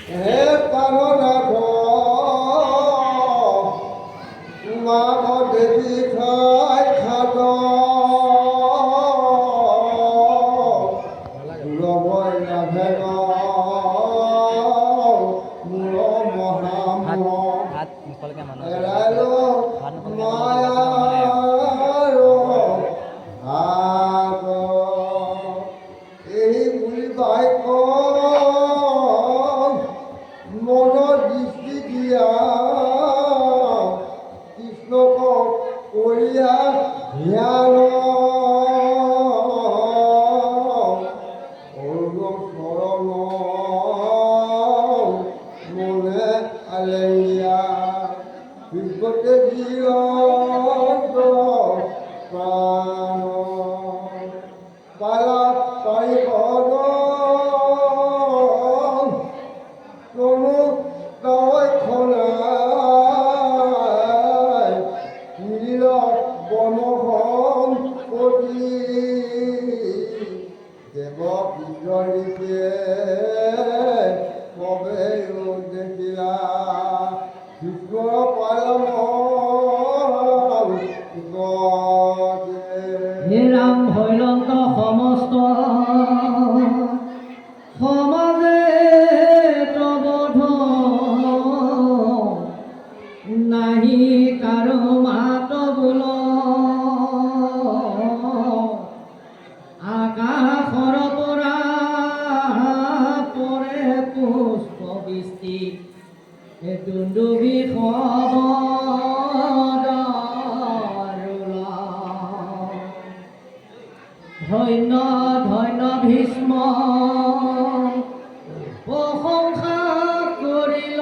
হে প্ৰাণনাথ মাগ দেবী খাই খাদ লবই নাভেগ মূল মহাম এৰাইল মায়াৰ হাত এই বুলি বাক্য মনৰ দৃষ্টি দিয়া কৃষ্ণক কৰিয়া ধ্যান অৰুণ চৰণ মনে আলেয়া বিগতে বীৰ প্ৰাণ পালা পাই কোনো তই খনাই নীল বনখন কৰি দেৱ বিজয়ীকে কবে দেখিলা কৃষ্ণ পালন হে ৰাম ভৈৰন্ত সমস্ত সমাজে তবধ নাহি কাৰো মাত বোল আকাশৰ পৰা পৰে পুষ্প বৃষ্টি দুন্দুভি ধন্য ধন্য ভীষ্ম প্ৰশংসা কৰিল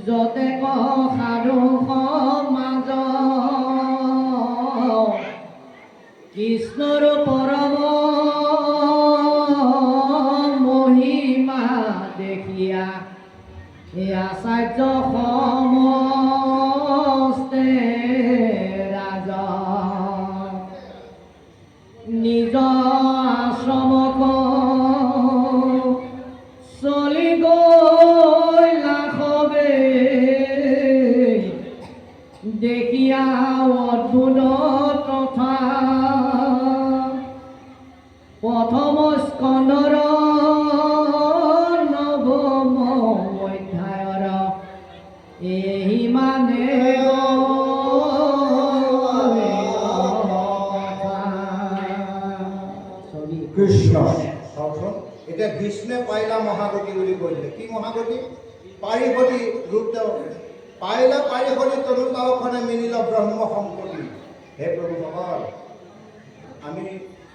যতে সাধু সমাজ কৃষ্ণৰ পৰম মহিমা দেখিয়া এই আচাৰ্য সমস্তে ৰাজ নিজ আশ্ৰমক চলি গৈ লাখবে দেখিয়া অদ্ভুত তথা প্ৰথম স্কন্দৰ নৱম অধ্যায়ৰ এই মানে কৃষ্ণ চাওকচোন এতিয়া ভীষ্মে পাইলা মহাগতি বুলি কৈছিলে কি মহাগতি পাৰিষদী ৰূপ তেওঁ পাইলা পাৰিষদী তনুকাওখনে মিলিল ব্ৰহ্ম সম্পত্তি হে প্ৰভুসকল আমি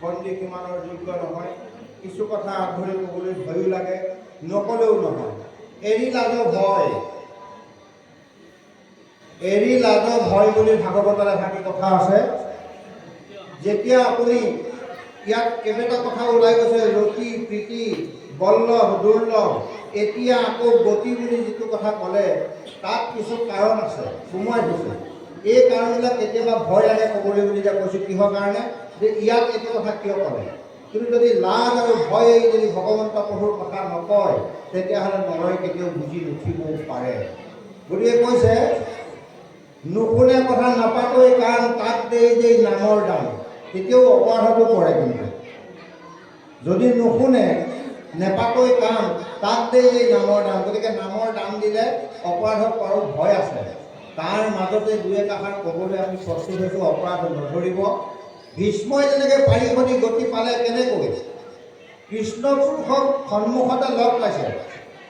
বন্দী কিমানৰ যোগ্য নহয় কিছু কথা আগধৰি ক'বলৈ ভয়ো লাগে নকলেও নহয় এৰি লাজ ভয় বুলি ভাগৱতত এভাগি কথা আছে যেতিয়া আপুনি ইয়াত কেইবাটা কথা ওলাই গৈছে ৰতি প্ৰীতি বল্লভ দুৰ্লভ এতিয়া আকৌ গতি বুলি যিটো কথা ক'লে তাত কিছু কাৰণ আছে সোমোৱাই থৈছে এই কাৰণবিলাক কেতিয়াবা ভয় লাগে ক'বলৈ বুলি যে কৈছোঁ কিহৰ কাৰণে যে ইয়াত এইটো কথা কিয় ক'লে কিন্তু যদি লাজ আৰু ভয় যদি ভগৱন্ত প্ৰভুৰ কথা নকয় তেতিয়াহ'লে নৰই কেতিয়াও বুজি নুঠিবও পাৰে গতিকে কৈছে নুশুনে কথা নাপাতোই কাৰণ তাত দেই নামৰ দাম তেতিয়াও অপৰাধতো পৰে কিন্তু যদি নুশুনে নেপাতোই কাম তাত দেই নামৰ দাম গতিকে নামৰ দাম দিলে অপৰাধত পাৰো ভয় আছে তাৰ মাজতে দুই একাষাৰ ক'বলৈ আমি প্ৰস্তুত হৈছোঁ অপৰাধ নধৰিব ভীষ্মই যেনেকৈ পাৰিষদী গতি পালে কেনেকৈ কৃষ্ণ পুৰুষক সন্মুখতে লগ পাইছে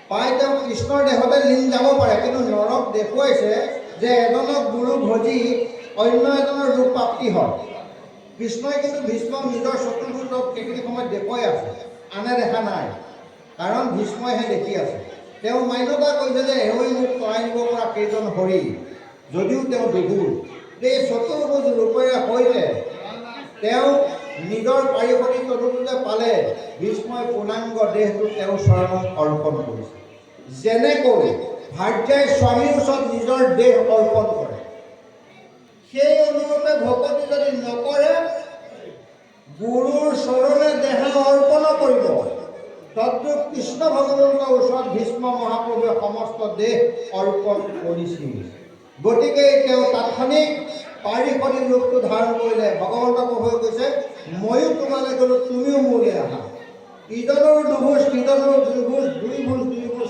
পাই তেওঁ কৃষ্ণৰ দেহতে লীন যাব পাৰে কিন্তু নৰক দেখুৱাইছে যে এজনক গুৰু ভজি অন্য এজনৰ ৰূপ প্ৰাপ্তি হয় কৃষ্ণই কিন্তু ভীষ্মক নিজৰ চতুৰ্ভুজক সেইখিনি সময়ত দেখুৱাই আছে আনে দেখা নাই কাৰণ ভীষ্মইহে দেখি আছে তেওঁ মান্যতা কৈছে যে এৱৈ মোক তৰাই নিব পৰা কেইজন হৰি যদিও তেওঁ দুগুৰ এই চতুৰ্ভুজ ৰূপেৰে সৈতে তেওঁ নিজৰ পাৰিষদী তনুটোতে পালে ভীষ্মই পূৰ্ণাংগ দেহটো তেওঁৰ চৰণত অৰ্পণ কৰিছে যেনেকৈ ভাৰ্যাই স্বামীৰ ওচৰত নিজৰ দেহ অৰ্পণ কৰে সেই অনুৰূপে ভকতি যদি নকৰে গুৰুৰ চৰণে দেহ অৰ্পণ কৰিব তদ্ৰূপ কৃষ্ণ ভগৱন্তৰ ওচৰত ভীষ্ম মহাপ্ৰভুৱে সমস্ত দেহ অৰ্পণ কৰিছিল। গতিকে তেওঁ তাৎক্ষণিক পাৰিষদী ৰূপটো ধাৰণ কৰিলে। ভগৱন্ত প্ৰভুৱে কৈছে, ময়ো তোমালৈ গ'লো, তুমিও মোলৈ আহা। ইজনৰ দুভোজ, সিজনৰ দুই ভোজ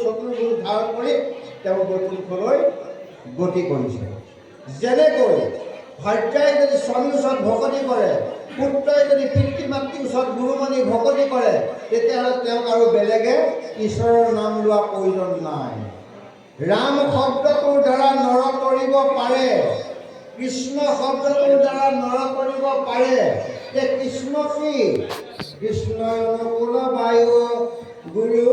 চতুৰ্ভুজ ধাৰণ কৰি তেওঁ বৈকুণ্ঠলৈ গতি কৰিছে। যেনেকৈ ভাৰ্যাই যদি স্বামীৰ ওচৰত ভকতি কৰে, পুত্ৰই যদি পিতৃ মাতৃৰ ওচৰত গুৰু মানি ভকতি কৰে, তেতিয়াহ'লে তেওঁক আৰু বেলেগে ঈশ্বৰৰ নাম লোৱা প্ৰয়োজন নাই। ৰাম শব্দটোৰ দ্বাৰা নৰ কৰিব পাৰে, কৃষ্ণ শব্দটোৰ দ্বাৰা নৰ কৰিব পাৰে। যে কৃষ্ণ কি? কৃষ্ণ অনুকূল বায়ু গুৰু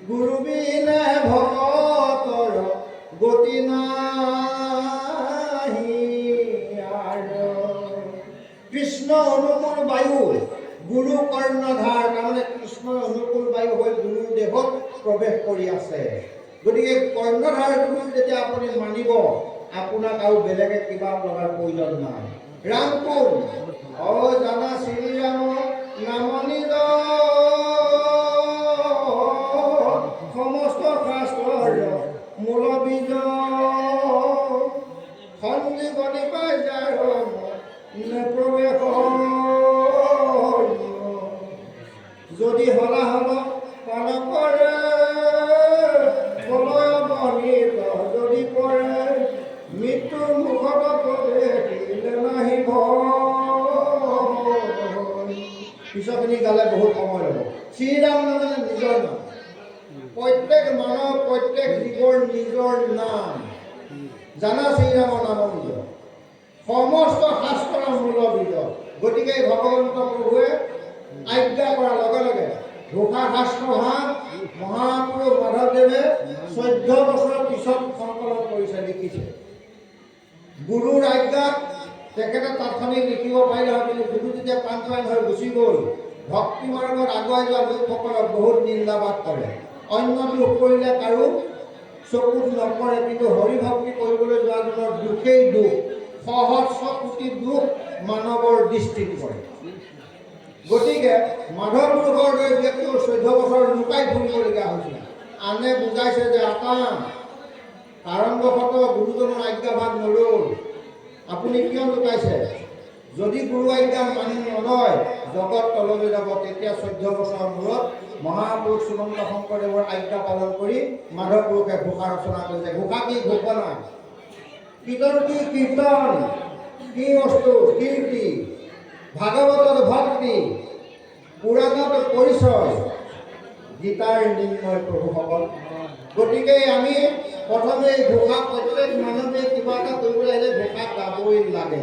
গুৰু বিনে ভকতৰ গতি নাহি আৰু। কৃষ্ণ অনুকূল বায়ু গুৰু কৰ্ণধাৰ, তাৰমানে কৃষ্ণৰ অনুকূল বায়ু হৈ গুৰুৰ দেহত প্ৰৱেশ কৰি আছে। গতিকে কৰ্ণধাৰ গুৰু যেতিয়া আপুনি মানিব, আপোনাক আৰু বেলেগে কিবা লগাৰ প্ৰয়োজন নাই। ৰাম কোন? জানা শ্ৰীৰাম নাম নিজ সমস্ত শাস্ত্ৰৰ মূল বীজ সঞ্জীৱনী পাই যাৰ প্ৰৱেশ। যদি হলাহল পাল কৰে প্ৰলয় বনিত যদি পৰে মৃত্যুৰ মুখত প্ৰৱেশ নাহি ভয়। পিছৰখিনি গালে বহুত সময় ল'ব। শ্ৰীৰাম মানে নিজৰ নাম। প্ৰত্যেক মানৱ, প্ৰত্যেক জীৱৰ নিজৰ নাম। জানা শ্ৰীৰামৰ নাম নিজৰ সমস্ত শাস্ত্ৰৰ মূল বীজ। গতিকে ভগৱন্ত প্ৰভুৱে আজ্ঞা কৰাৰ লগে লগে ঘোষা শাস্ত্ৰ ভাগ মহাপুৰুষ মাধৱদেৱে 14 বছৰৰ পিছত সংকলন কৰিছে, লিখিছে। গুৰুৰ আজ্ঞাত তেখেতে তাৎক্ষণিক লিখিব পাৰিলে হয়, কিন্তু গুৰু যেতিয়া প্ৰাণত্যাগ হৈ গুচি গ'ল, ভক্তি মাৰ্গত আগুৱাই যোৱা লোকসকলক বহুত নিন্দাবাদ কৰে। অন্য দুখ কৰিলে কাৰো চকুত নপৰে, কিন্তু হৰি ভক্তি কৰিবলৈ যোৱাজনৰ দুখেই দুখ, সহস্ৰ কোটি দুখ মানৱৰ দৃষ্টিত পৰে। গতিকে মাধৱ পুৰুষৰ দৰে ব্যক্তিও 14 বছৰ লুকাই ফুৰিবলগীয়া হৈছিল। আনে বুজাইছে যে আপা কাৰণবশতঃ গুৰুজনৰ আজ্ঞাভাগ নল'ল, আপুনি কিয় লুকাইছে? যদি গুৰু আজ্ঞা মানি নলয়, জগত তললৈ যাব। তেতিয়া 14 বছৰৰ মূৰত মহাপুৰুষ শ্ৰীমন্ত শংকৰদেৱৰ আজ্ঞা পালন কৰি মাধৱ পুৰুষে ঘোষা ৰচনা কৰিছে। ঘোষা কি? ঘোষণা। কীৰ্তন কি? কীৰ্তন কি বস্তু? কীৰ্তি। ভাগৱতত ভক্তি, পুৰাণত পৰিচয়, গীতাৰ নিৰ্ণয় প্ৰভুসকল। গতিকে আমি প্ৰথমে ঘোষা, প্ৰত্যেক মানৱে কিবা এটা কৰিবলৈ আহিলে ঘোষা গাবই লাগে,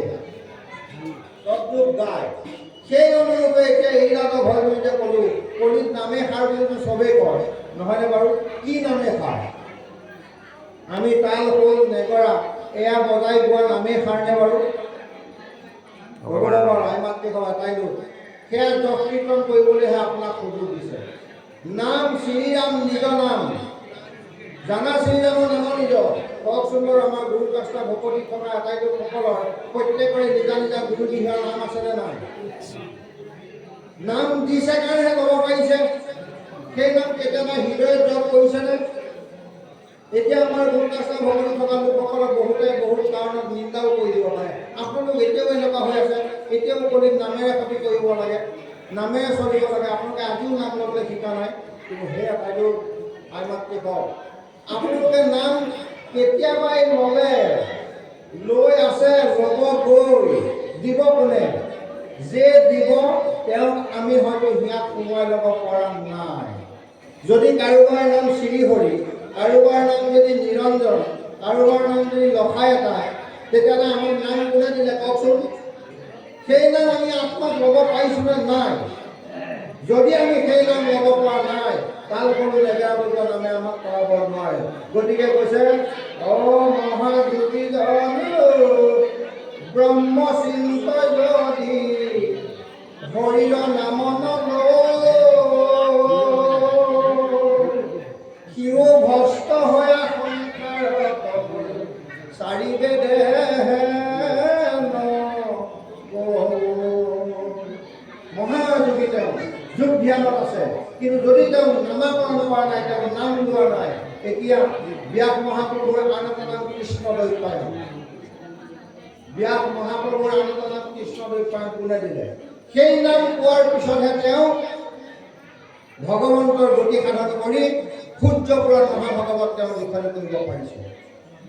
তদ্ৰূপ গায়। সেই অনুৰূপে এতিয়া এইৰাত ভয় বুলি যে ক'লোঁ, কলিত নামে সাৰ বুলিতো চবেই কয়, নহয়নে বাৰু? কি নামে সাৰ? আমি তাল খোল নেগৰা এয়া বজাই গোৱা নামে সাৰনে বাৰু? সেয়া যশ কীৰ্তন কৰিবলৈহে আপোনাক সুযোগ দিছে। নাম শ্ৰীৰাম নিজ নাম। জানা শ্ৰীৰামৰ নাম নিজ। কওকচোন বাৰু, আমাৰ গুৰু কাষ্টা ভকতিত থকা আটাইলোকসকলৰ প্ৰত্যেকৰে নিজা নিজা গুৰু গৃহৰ নাম আছেনে নাই? নাম দিছে কাৰণেহে ক'ব পাৰিছে। সেই নাম কেতিয়াবা হৃদয়ত জপ কৰিছেনে? এতিয়া আমাৰ গুৰু কাষ্টা ভকতিত থকা লোকসকলক বহুতে বহুত কাৰণত নিন্দাও কৰি দিব পাৰে। আপোনালোক এতিয়াও এনেকুৱা হৈ আছে, এতিয়াও কলিত নামেৰে সতি কৰিব লাগে, নামেৰে চলিব লাগে। আপোনালোকে আজিও নাম ল'বলৈ শিকা নাই, কিন্তু সেই আটাইটো আই মাতৃ কওক, আপোনালোকে নাম কেতিয়াবাই ল'লে, লৈ আছে, ল'ব গৈ, দিব কোনে? যে দিব তেওঁক আমি হয়তো হিয়াত সোমোৱাই ল'ব পৰা নাই। যদি কাৰোবাৰ নাম শ্ৰীহৰি, কাৰোবাৰ নাম যদি নিৰঞ্জন, কাৰোবাৰ নাম যদি লখাই এটা, তেতিয়াহ'লে আমাৰ নাম কোনে দিলে কওকচোন? সেই নাম আমি আত্মাত ল'ব পাৰিছোঁনে নাই? যদি আমি সেই নাম ল'ব পৰা নাই, তাল কোনো লেগেৰা বজোৱা নামে আমাক কৰাব নোৱাৰে। গতিকে কৈছে, মহাজ্যোতি ব্ৰহ্ম চিন্তই যদি হৰিৰ নাম সিও ভস্ত হৈ সংসাৰত চাৰি বেদে কিন্তু যদি তেওঁ নামাকৰণ কৰা নাই, তেওঁ নাম লোৱা নাই, এতিয়া ব্যাস মহাপ্ৰভুৰ আন এটা নাম কৃষ্ণ দ্বৈপায়ন। ব্যাস মহাপ্ৰভুৰ আন এটা নাম কৃষ্ণ দ্বৈপায়ন কোনে দিলে? সেই নাম কোৱাৰ পিছতহে তেওঁ ভগৱন্তৰ গতি সাধন কৰি সূৰ্যপুৰাণ মহাভাগৱত তেওঁ লিখনি কৰিব পাৰিছে।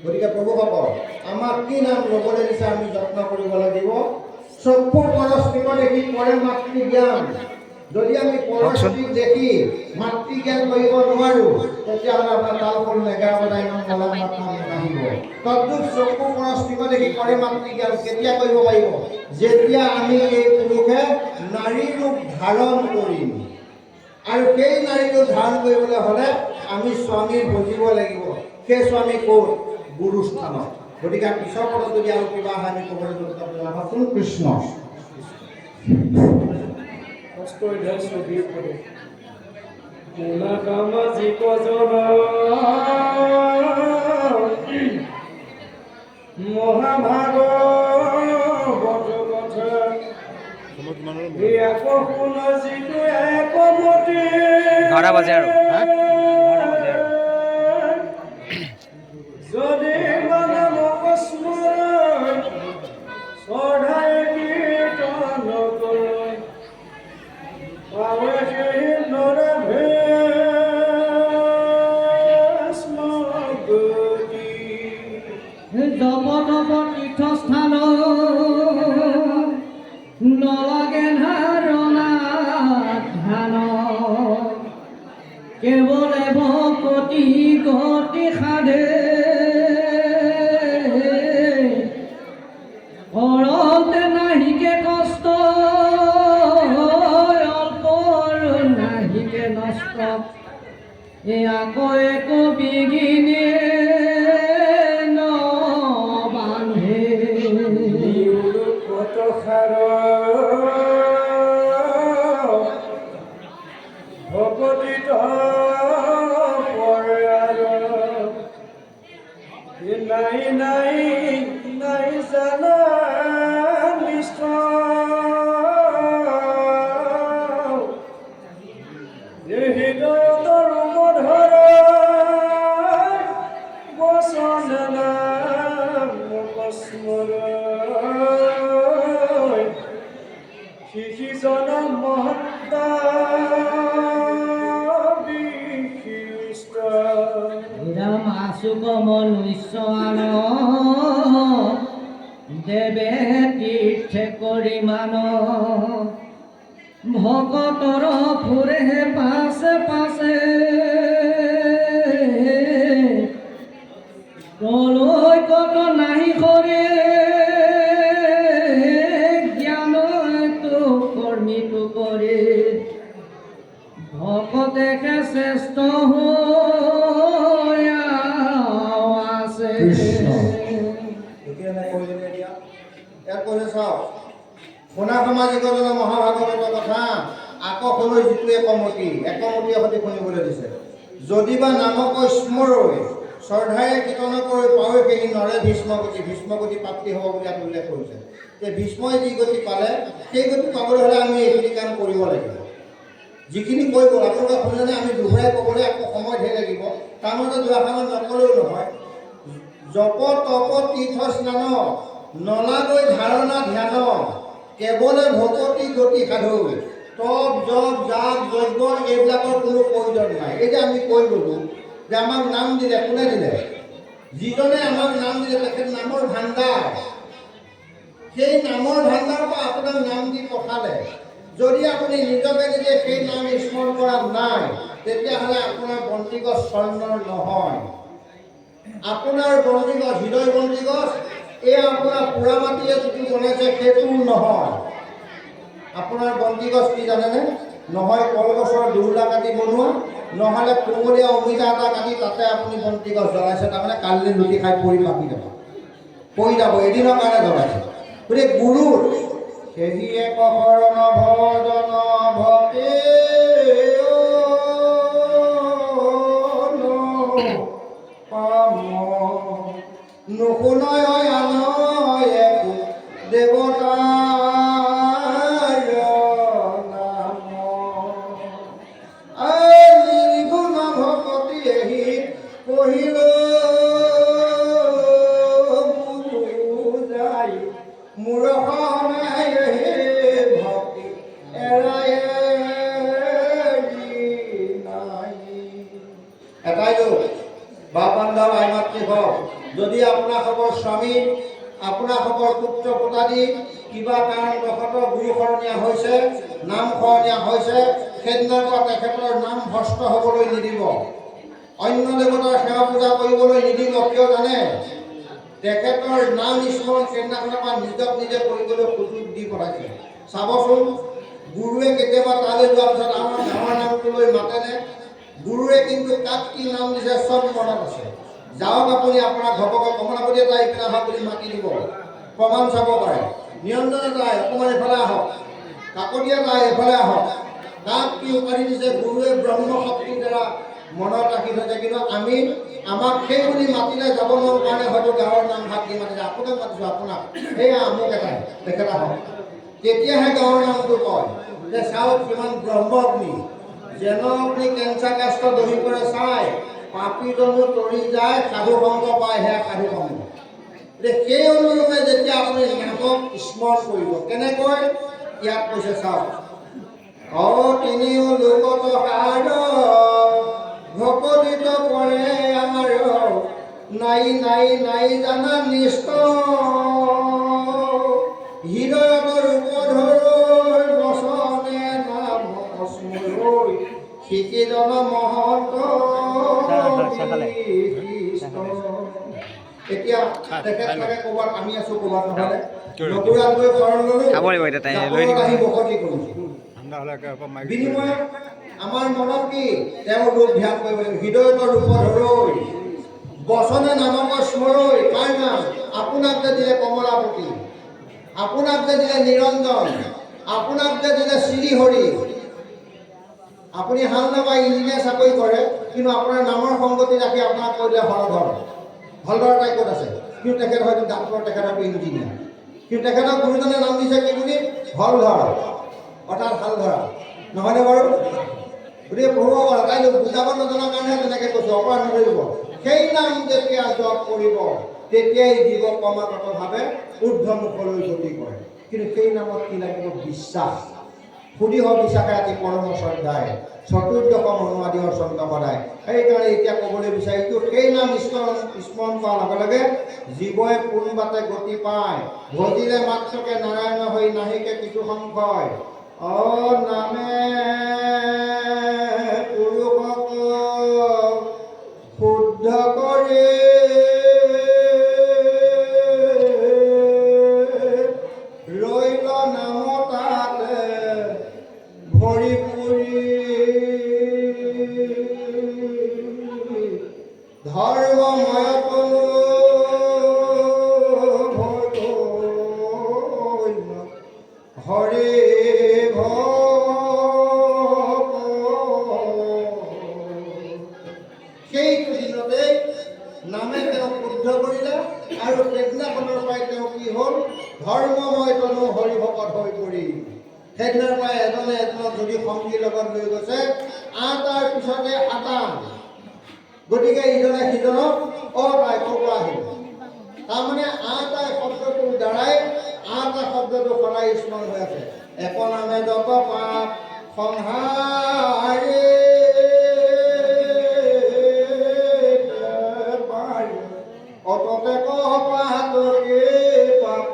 গতিকে প্ৰভুসকল, আমাক কি নাম ল'বলৈ দিছে আমি যত্ন কৰিব লাগিব। চক্ষু পৰস্পৃত দেখি কৰে মাতৃ জ্ঞান। যদি আমি পৰস্পৃত দেখি মাতৃ জ্ঞান কৰিব নোৱাৰো, তেতিয়াহ'লে আপোনাৰ তালখোল নেগেৰা বজাই নাম মলা মাত নাম নাহিব। তদ্ৰুপ চক্ষু পৰস্পৃত দেখি কৰে মাতৃ জ্ঞান কেতিয়া কৰিব পাৰিব? যেতিয়া আমি এই পুৰুষে নাৰী ৰূপ ধাৰণ কৰিম। আৰু সেই নাৰী ৰূপ ধাৰণ কৰিবলৈ হ'লে আমি স্বামীৰ বুজিব লাগিব। সেই স্বামী ক'ত? গুৰুস্থানত। গতিকে পিছৰ পদত যদি আৰু কিবা আহে আমি ক'বলৈ ভাবচোন কৃষ্ণ। ঘৰা বাজে আৰু যদি মানৱ কস্ময় চঢ়াই কীৰ্তন কৰে পাৱে সেই নৰভেষ্ম গতি। জপ তপ তীৰ্থস্থান নলাগে ধাৰণা ধ্যান, কেৱলে ভকতি গতি সাধে কৰতে নাহিকে কষ্ট অল্প নাহিকে নষ্ট। আকৌ একো বিঘিনে নবান্ধে কত সাৰ ভকতিত পৰে আৰু নাই নাই নাই জানা নিশ্চয় হৃদয়তৰ মধুৰ বচন নাম কস্মৰয় শিশিজন মহত্তা ৰাম আশুক মনুষ্যান দেৱে তীৰ্থে কৰি মান ভকতৰ ফুৰে পাছে পাছে তলৈ কত নাহি কৰে জ্ঞান তো কৰ্মীটো কৰে ভকতেকে শ্ৰেষ্ঠ হৈ আছে। শুনা সামাজিকজনে মহাভাগৱতৰ কথা আকৌ শুনো যিটো একমতিয়ে সৈতে শুনিবলৈ দিছে। যদিবা নামক স্মৰৈ শ্ৰদ্ধাৰে কীৰ্তন কৰি পাৱে সেই নৰে ভীষ্মগতি প্ৰাপ্তি হ'ব বুলি ইয়াত উল্লেখ কৰিছে। যে ভীষ্মই যি গতি পালে সেই গতি পাবলৈ হ'লে আমি এইখিনি কাম কৰিব লাগিব। যিখিনি কৈ গ'ল আপোনালোকে শুনিলে আমি দুঘূৰাই ক'বলৈ আকৌ সময় ধেৰ লাগিব। তাৰ মাজত দুআষাৰমান নকলেও নহয়। জপ তপ তীৰ্থ স্নান নলাগৈ ধাৰণা ধ্যান, কেৱলে ভকতি গতি সাধু। তপ জপ জাপ যজ্ঞ এইবিলাকৰ কোনো প্ৰয়োজন নাই। এই যে আমি কৈ গ'লোঁ যে আমাক নাম দিলে, কোনে দিলে? যিজনে আমাক নাম দিলে তেখেত নামৰ ভাণ্ডাৰ। সেই নামৰ ভাণ্ডাৰৰ পৰা আপোনাক নাম দি পঠালে। যদি আপুনি নিজকে নিজে সেই নাম স্মৰণ কৰা নাই, তেতিয়াহ'লে আপোনাৰ বন্তিগছ স্বৰ্ণৰ নহয়। আপোনাৰ বন্তিগছ হৃদয় বন্তিগছ এয়া আপোনাৰ পুৰা মাটিয়ে যিটো বনাইছে সেইটো নহয়। আপোনাৰ বন্তিগছ কি জানেনে? নহয় কলগছৰ দুৰ্লা কাটি বনোৱা, নহ'লে কোমলীয়া অমিতা এটা কাটি তাতে আপুনি বন্তিগছ জ্বলাইছে। তাৰমানে কালি লুটি খাই পৰি যাব, এদিনৰ কাৰণে জ্বলাইছে। গতিকে গুৰু সেহিয়ে কহৰণ ভজন ভক্তি পাম নুশুনয় আনয় একো দেৱতাৰ নাম। মূৰখনে ভক্তি এৰাই নাই। এটাই লোক বাপ বান্ধৱ আই মাতৃ হওক, যদি আপোনালোকৰ স্বামী আপোনালোকৰ পুত্ৰ পুতাদি কিবা কাৰণবশতঃ গুৰু শৰণীয়া হৈছে, নাম শৰণীয়া হৈছে, সেইদিনাৰ পৰা তেখেতৰ নাম ভ্ৰষ্ট হ'বলৈ নিদিব, অন্য দেৱতাৰ সেৱা পূজা কৰিবলৈ নিদিব। কিয় জানে? তেখেতৰ নাম স্মৰণ সেইদিনাখনৰ পৰা নিজক নিজে কৰিবলৈ সুযোগ দি পঠাইছে। চাবচোন, গুৰুৱে কেতিয়াবা তালৈ যোৱাৰ পিছত আমাৰ গাঁৱৰ নামটো লৈ মাতেনে? গুৰুৱে কিন্তু কাক কি নাম দিছে চব মনত আছে। যাওক আপুনি আপোনাৰ ঘপকে কমলাপতি এটা ইপিনে আহক বুলি মাতি দিব, প্ৰমাণ চাব পাৰে। নিৰঞ্জন এটা অকণমান এইফালে আহক, কাকতি এটা এইফালে আহক, কাক কি উপাধি দিছে গুৰুৱে ব্ৰহ্ম শক্তিৰ দ্বাৰা মনত ৰাখি থৈছে। কিন্তু আমি আমাক সেই বুলি মাতিলে যাব নোৱাৰো কাৰণে হয়তো গাঁৱৰ নাম ভাগ দি মাতিছে। আপোনাক মাতিছোঁ, আপোনাক সেয়া আমুক এটাই তেখেত আহক, তেতিয়াহে গাঁৱৰ নামটো কয় যে চাওক কিমান ব্ৰহ্মগ্নি, যেন আপুনি কেঞ্চাৰ কাষ্ট দহি কৰে চাই পাপীজনো তৰি যায়, সাধু সংগ পায়, সেয়া সাধু সংগ। সেই অনুৰূপে যেতিয়া আপুনি নামক স্মৰণ কৰিব, কেনেকৈ ইয়াত কৈছে চাওক, তিনিও লোকত সাৰ ভকতিত পৰে আমাৰ, নাই নাই নাই জানা নিষ্ঠ, হৃদয়ৰ ৰূপধৰ বচনে নাম স্মৰণ, শিকিজন মহন্ত। এতিয়া তেখেতলোকে ক'ৰবাত আমি আছো, ক'ৰবাত নহ'লে নতুৰাত গৈ শৰণ ল'লো, আহি বসতি কৰিছো। বিনিময়ত আমাৰ মনত কি তেওঁৰ ৰূপ ধ্যান কৰিব লাগিব। হৃদয়ৰ ৰূপ ধৰৈ বচনে নামক স্মৰৈ, কাৰ নাম? আপোনাক যে দিলে কমলাপতি, আপোনাক যে দিলে নিৰঞ্জন, আপোনাক যে দিলে শ্ৰীহৰি। আপুনি হাল নাবাই ইঞ্জিনিয়াৰ চাকৰি কৰে, কিন্তু আপোনাৰ নামৰ সংগতি ৰাখি আপোনাক কৈ দিলে হলধৰ। হলধৰ তাই ক'ত আছে? কিন্তু তেখেত হয়তো ডাক্তৰ, তেখেত হয়তো ইঞ্জিনিয়াৰ, কিন্তু তেখেতক গুৰুজনে নাম দিছে কি বুলি? হলধৰ, অৰ্থাৎ হাল ধৰা। নহয়নে বাৰু? গতিকে প্ৰভু তাই বুজাব নজনাৰ কাৰণেহে তেনেকৈ কৈছোঁ, অপৰাধ নধৰিব। সেই নাম যেতিয়া জপ কৰিব, তেতিয়াই জীৱ ক্ৰমাগতভাৱে ঊৰ্ধ্বমুখলৈ গতি কৰে। কিন্তু সেই নামত কি লাগিব? বিশ্বাস। সুদৃঢ় বিশ্বাসে আজি পৰম শ্ৰদ্ধাই চতুৰ্দশম অনুবাদীয় চন্দ্ৰ সদায়। সেইকাৰণে এতিয়া ক'বলৈ বিচাৰিছোঁ, সেই নাম স্মৰণ কৰাৰ লগে লগে জীৱই পোনবাটে গতি পায়। ভজিলে মাত্ৰকে নাৰায়ণ হৈ নাহিকে কিছু সংশয়, নামে পুৰুষক শুদ্ধ কৰে, ৰৈল নাম তাতে ভৰি পুৰি, ধৰ্মময় হৰে সেইটো দিনতে নামে তেওঁক শুদ্ধ কৰিলে, আৰু সেইদিনাখনৰ পৰাই তেওঁ কি হ'ল? ধৰ্মময় তনু হৰি ভকত হৈ পৰি। সেইদিনাৰ পৰাই এজনে এজনক যদি সংগীৰ লগত লৈ গৈছে, আটাৰ পিছতে আটা, গতিকে ইজনে সিজনক তাই ক'ৰ পৰা আহিল। তাৰমানে আটাই শব্দটোৰ দ্বাৰাই আটা শব্দটো সদায় স্মৰণ হৈ আছে। এক নামে যত পাপ সংহাৰে, অততে পাতকে পাপ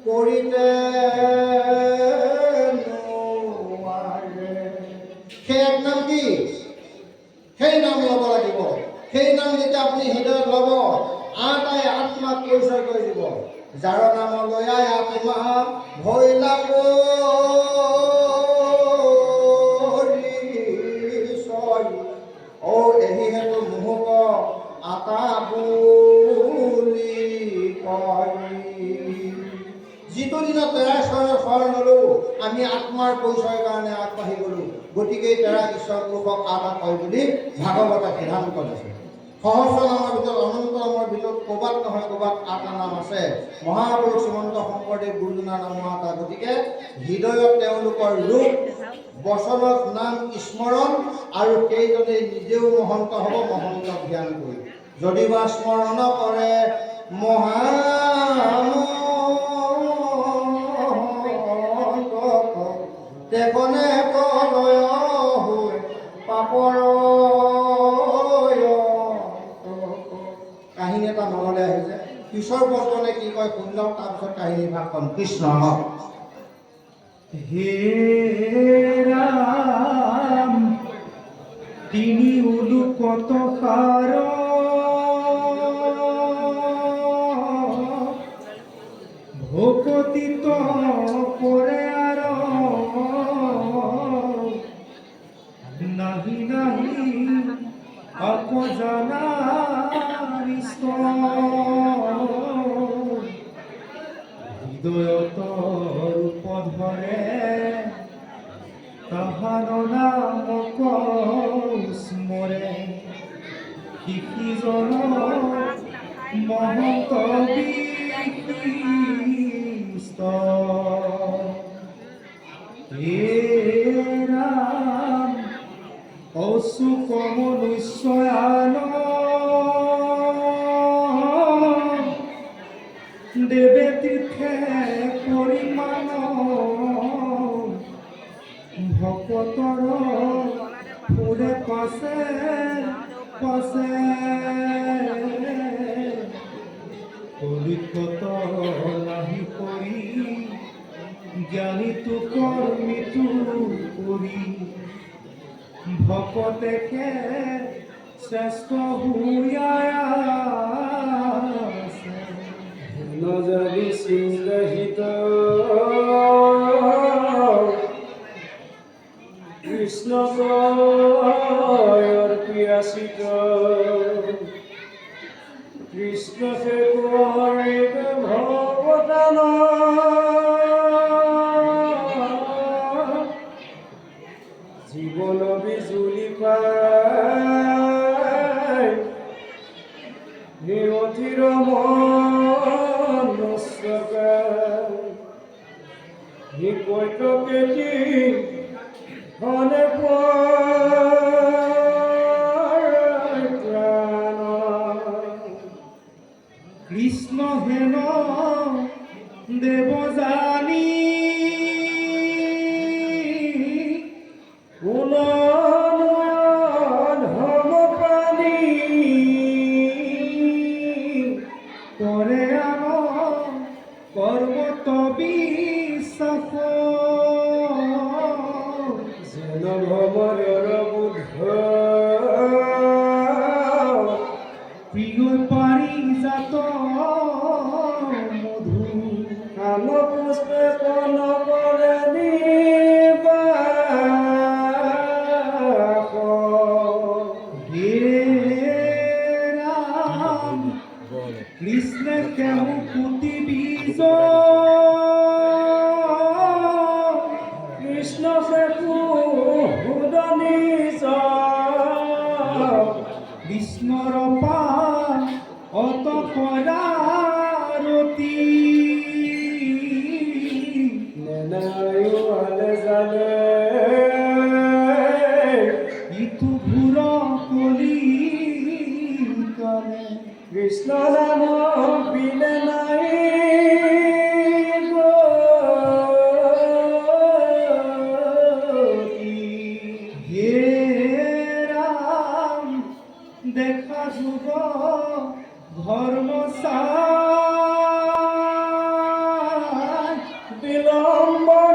কৰিতে নোৱাৰে। সেই এক নাম কি? সেই নাম ল'ব লাগিব। সেই নাম যেতিয়া আপুনি হৃদয়ত ল'ব, আটাই আত্মাক পৰিচয় কৰি দিব। যাৰ নাম লয়াই আত্মা ভৈলা এহি হেতু মুহুক আটা বুলি কয়। যিটো দিনত তেৰা শৰণ ল'লো, আমি আত্মাৰ পৰিচয়ৰ কাৰণে আগবাঢ়ি গ'লো, গতিকে তেৰা ঈশ্বৰ পুৰুষক আটা কয় বুলি ভাগৱতে সিদ্ধান্ত দিছে। সহস্ৰ নামৰ ভিতৰত, অনন্ত নামৰ ভিতৰত ক'ৰবাত নহয় ক'ৰবাত আটা নাম আছে। মহাপুৰুষ শ্ৰীমন্ত শংকৰদেৱ গুৰুজনাৰ নাম আটা। গতিকে হৃদয়ত তেওঁলোকৰ ৰূপ, বচনত নাম স্মৰণ, আৰু সেইজনে নিজেও মহন্ত হ'ব, মহন্তক জ্ঞান কৰি। যদিবা স্মৰণ কৰে মহা দেখনে কলয় হৈ পাপৰ কাহিনী এটা মনলৈ আহিছে। পিছৰ বচনে কি কয় শুনি লওক, তাৰপিছত কাহিনী ভাগখন কৃষ্ণ হওক। হে রাম তিনি উলু কত কার ভকতিত করে আর নাহি নাহি আপ জানার হৃদয়ত রূপ ধরে তাহার নাম স্মরে কিজন মহন্ত বিষ্ট হে রাম অসুখ মনুষ্যান দেবে তীর্থে পরিমাণ ভকতর ফুরে পাশে পাশে কলিকত নাহি করি জ্ঞানী তু কর্মী তু করি ভকতেকে শ্রেষ্ঠ হুইয়া নজরি সিংহিত কৃষ্ণ অর্পিয়াসিত কৃষ্ণ সে ভগবান জীবন বিজুলি পায় হে অধীর হে কৈতকেটি হনে প্রাণ কৃষ্ণ হেন দেব জানি ধর্ম প্রাণী করে আন কর্ম তবি সফ যেন ভ্রমরের বুদ্ধ প্রিয় পারিজাত মধু কাম পুষ্পে কোন করে হে রাম কৃষ্ণ কেউ পুতি বীজ কৃষ্ণ সে নিজ কৃষ্ণর পান অত করারতি নেনায়ুয়ালে জানে ইতু ঘুর কলি কালে কৃষ্ণ নাম বিনে নাই হে রাম দেখা যুগ ধর্ম বিলম্বন